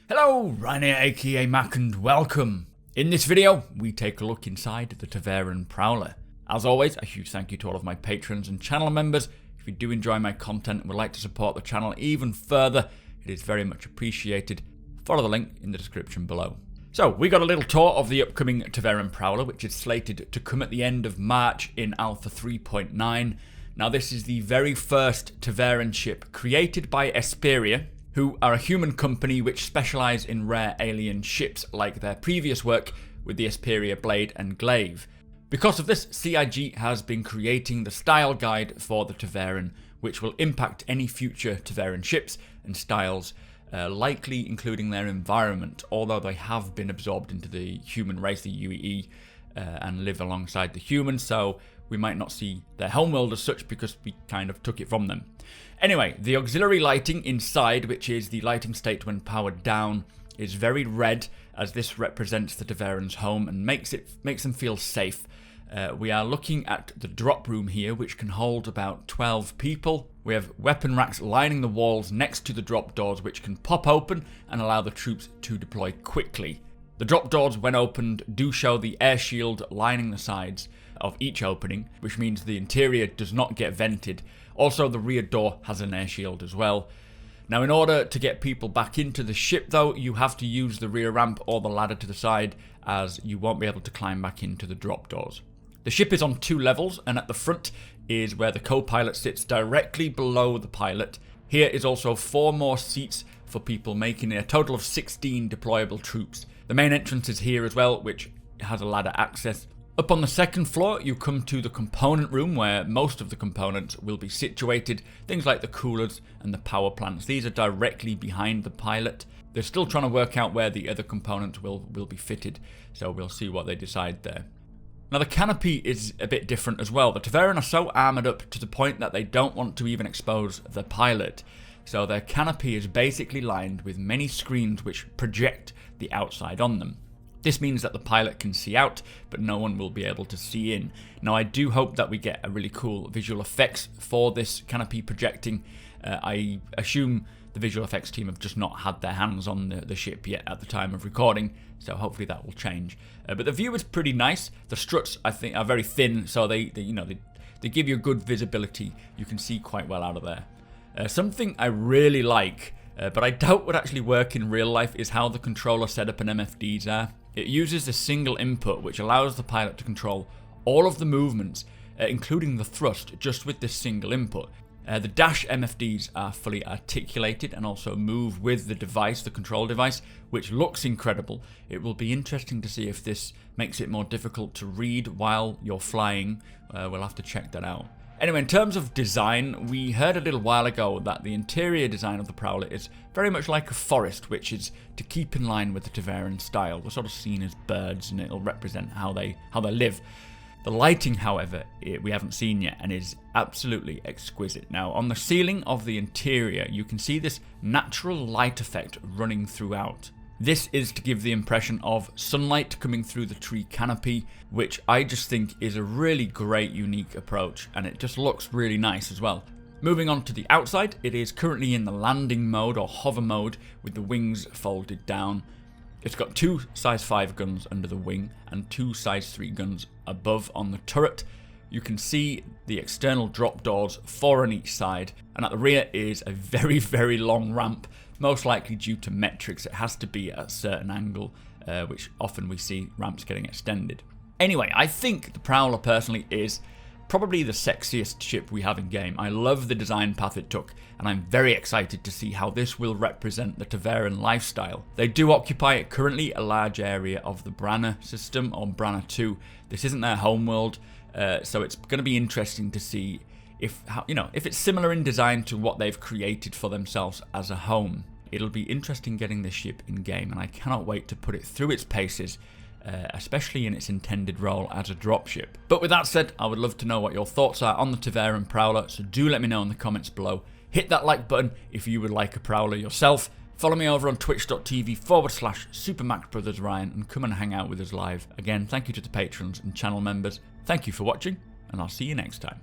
Hello, Ryan here, aka Mac, and welcome. In this video, we take a look inside the Esperia Prowler. As always, a huge thank you to all of my patrons and channel members. If you do enjoy my content and would like to support the channel even further, it is very much appreciated. Follow the link in the description below. So, we got a little tour of the upcoming Esperia Prowler, which is slated to come at the end of March in Alpha 3.9. Now, this is the very first Esperia ship created by Esperia, who are a human company which specialise in rare alien ships like their previous work with the Esperia Blade and Glaive. Because of this, CIG has been creating the style guide for the Esperia, which will impact any future Esperia ships and styles, likely including their environment, although they have been absorbed into the human race, the UEE, and live alongside the humans, so we might not see their homeworld as such because we kind of took it from them. Anyway, the auxiliary lighting inside, which is the lighting state when powered down, is very red, as this represents the Esperia's home and makes them feel safe. We are looking at the drop room here, which can hold about 12 people. We have weapon racks lining the walls next to the drop doors, which can pop open and allow the troops to deploy quickly. The drop doors, when opened, do show the air shield lining the sides of each opening, which means the interior does not get vented. Also, the rear door has an air shield as well. Now, in order to get people back into the ship, though, you have to use the rear ramp or the ladder to the side, as you won't be able to climb back into the drop doors. The ship is on 2 levels, and at the front is where the co-pilot sits directly below the pilot. Here is also 4 more seats for people, making it a total of 16 deployable troops. The main entrance is here as well, which has a ladder access. Up on the second floor, you come to the component room where most of the components will be situated. Things like the coolers and the power plants. These are directly behind the pilot. They're still trying to work out where the other components will be fitted, so we'll see what they decide there. Now, the canopy is a bit different as well. The Esperia are so armoured up to the point that they don't want to even expose the pilot. So their canopy is basically lined with many screens which project the outside on them. This means that the pilot can see out, but no one will be able to see in. Now, I do hope that we get a really cool visual effects for this canopy projecting. I assume the visual effects team have just not had their hands on the ship yet at the time of recording, so hopefully that will change. But the view is pretty nice. The struts, I think, are very thin, so they give you good visibility. You can see quite well out of there. Something I really like, but I doubt would actually work in real life, is how the controller setup and MFDs are. It uses a single input, which allows the pilot to control all of the movements, including the thrust, just with this single input. The dash MFDs are fully articulated and also move with the device, the control device, which looks incredible. It will be interesting to see if this makes it more difficult to read while you're flying. We'll have to check that out. Anyway, in terms of design, we heard a little while ago that the interior design of the Prowler is very much like a forest, which is to keep in line with the Esperia style. We're sort of seen as birds, and it'll represent how they live. The lighting, however, we haven't seen yet, and is absolutely exquisite. Now, on the ceiling of the interior, you can see this natural light effect running throughout. This is to give the impression of sunlight coming through the tree canopy, which I just think is a really great, unique approach, and it just looks really nice as well. Moving on to the outside, it is currently in the landing mode or hover mode with the wings folded down. It's got 2 size 5 guns under the wing and 2 size 3 guns above on the turret. You can see the external drop doors, 4 on each side, and at the rear is a very, very long ramp. Most likely due to metrics, it has to be at a certain angle, which often we see ramps getting extended. Anyway, I think the Prowler personally is probably the sexiest ship we have in game. I love the design path it took, and I'm very excited to see how this will represent the Esperia lifestyle. They do occupy currently a large area of the Branna system, or Branna 2. This isn't their homeworld, so it's going to be interesting to see if it's similar in design to what they've created for themselves as a home. It'll be interesting getting this ship in game, and I cannot wait to put it through its paces, especially in its intended role as a dropship. But with that said, I would love to know what your thoughts are on the Esperia Prowler, so do let me know in the comments below. Hit that like button if you would like a Prowler yourself. Follow me over on twitch.tv/supermacbrothers Ryan and come and hang out with us live. Again, thank you to the patrons and channel members. Thank you for watching, and I'll see you next time.